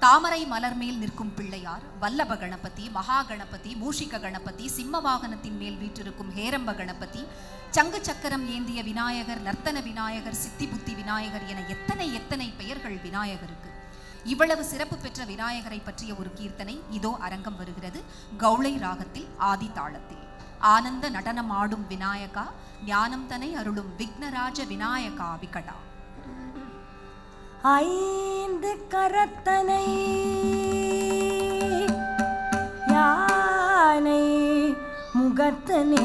தாமரை மலர் மேல் நிற்கும் பிள்ளையார், வல்லப கணபதி, மகா கணபதி, மூஷிக கணபதி, சிம்ம வாகனத்தின் மேல் வீற்றிருக்கும் ஹேரம்ப கணபதி, சங்கு சக்கரம் ஏந்திய விநாயகர், நர்த்தன விநாயகர், சித்தி புத்தி விநாயகர் என எத்தனை எத்தனை பெயர்கள் விநாயகருக்கு. இவ்வளவு சிறப்பு பெற்ற விநாயகரை பற்றிய ஒரு கீர்த்தனை இதோ அரங்கம் வருகிறது. கௌளை ராகத்தில் ஆதி தாளத்தில். ஆனந்த நடனம் ஆடும் விநாயகா, ஞானம் தனை அருளும் விக்னராஜ விநாயகா விகடா. ஐந்து கரத்தனை யானை முகத்தனே,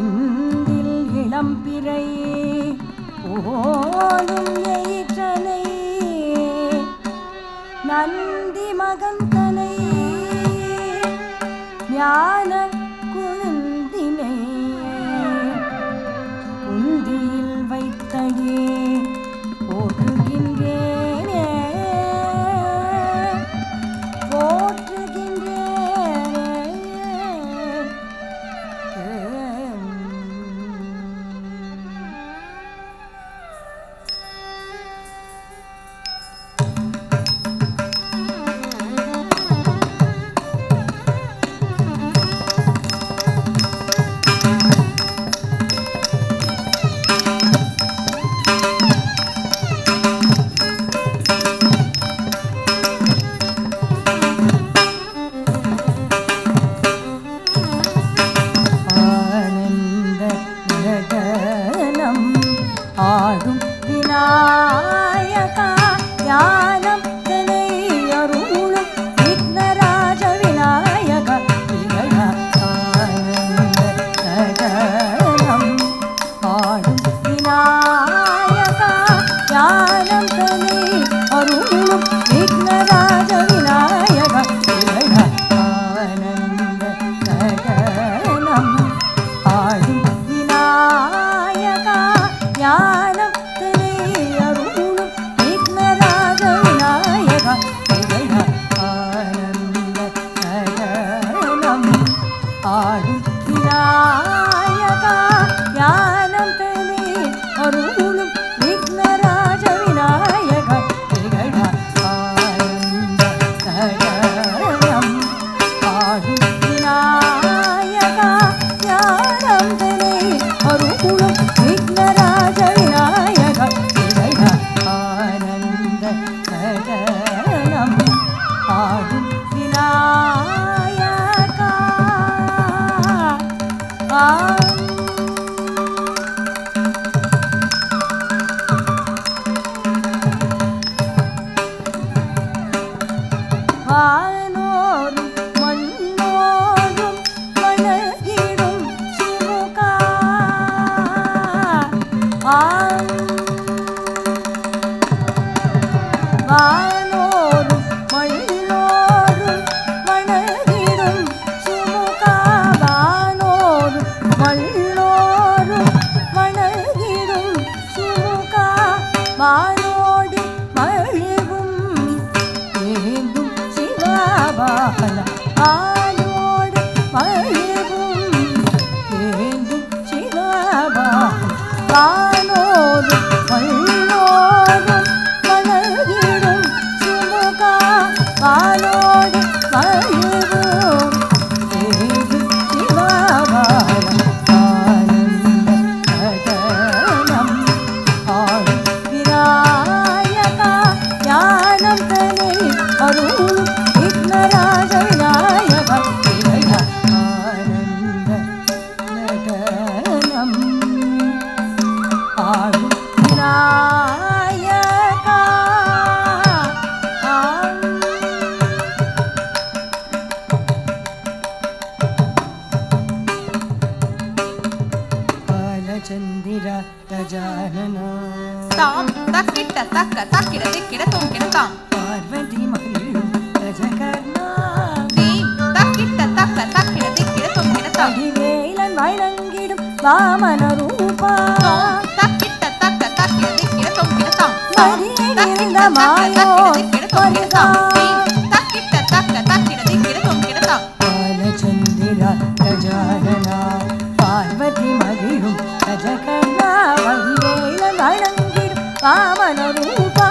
இந்தில் இளம்பிறை ஓடும் எயிற்றனை, நந்தி மகந்தனை ஞான குழுந்தினை, உந்தியில் வைத்தடி போற்றுகின்றேனே போற்றுகின்றேனே. ஆடும் விநாயகா, ஞானம் தனை அருளும் விக்னராஜ விநாயகா விகடா. ஆனந்த நடனம் ஆடும் விநாயகா, ஞானம் தனை அருளும் விக்னராஜ விநாயகா விகடா. ஆனந்த நடனம் ஆடும் விநாயகா, ஞானம் தனை அருளும் விக்னராஜ விநாயகா விகடா. ஆனந்த நடனம் ஆடும் விநாயகா, ஞானம் தனை அருளும் விக்னராஜ விநாயகா விகடா. ஆனந்த நடனம் ஆடும் விநாயகா, ஞானம் தனை அருளும் விக்னராஜ விநாயகா விகடா. ஆனந்த நடனம் ஆடும் விநாயகா. வானோரும் மண்ணோரும் வணங்கிடும் சிமுகா, வானோரும் மண்ணோரும் வணங்கிடும் சிமுகா, வானோரும் மண்ணோரும் வணங்கிடும் சிமுகா, வானோடி மழிவும் ஏந்தும் சிவாபால, வானோடி மழிவும் ஏந்தும் சிவாபால, வானோரும் மண்ணோரும் வணங்கிடும் சிமுகா, வானோடி மழிவும் ஏந்தும் சிவாபால. ஆனந்த நடனம் ஆடும் விநாயகா, ஞானம் தனை அருளும் விக்னராஜ விநாயகா விகடா. ஆனந்த நடனம் ஆடும் விநாயகா. பாலச்சந்திர கஜானன தாம் தக்கிட்ட தக்க தக்கிட திக்கிட தொங்கிட தாம், பார்வதி மகிழும் கஜகர்ணா, தீம் தக்கிட்ட தக்க தக்கிட திக்கிட தொங்கிட தாம், அடிவேலன் வழங்கிடும் வாமன ரூபா, தக்கிட்ட தக்க தக்கிட திக்கிட தொங்கிட தாம், மறியடிந்த மாயோ மருதா, தக்கிட்ட தக்க தக்கிட திக்கிட தொங்கிட தாம். பாலச்சந்திர கஜானனா, பார்வதி மகிழும் கஜகர்ணா, வடிவேலன் வழங்கிடும் வாமன ரூபா,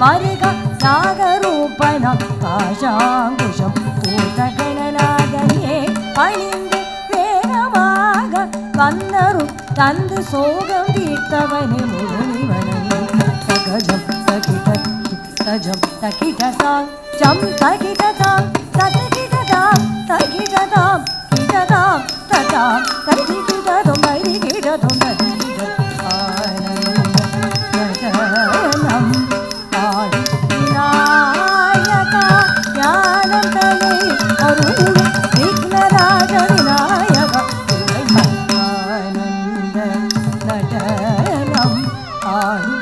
வருக நாகரூபணம் பாஷாங்குஷம் பூதகணநாதனே பணிந்து வேகமாக வந்தரும் தந்து சோகம் தீர்த்தவனே முரளிவனே சகஜம் சகித சஜம் தகிடதாம் ஜம் தகிடதாம் தகிடதாம் தகிடதாம் கிடதாம் ததாம் தகிடதும் தகிடதும் தகிடதும் ஆனந்தம் பாடு விநாயகா ஞானம் தலை அருள் விக்னராஜ விநாயகா ஆனந்த நடனம் ஆடு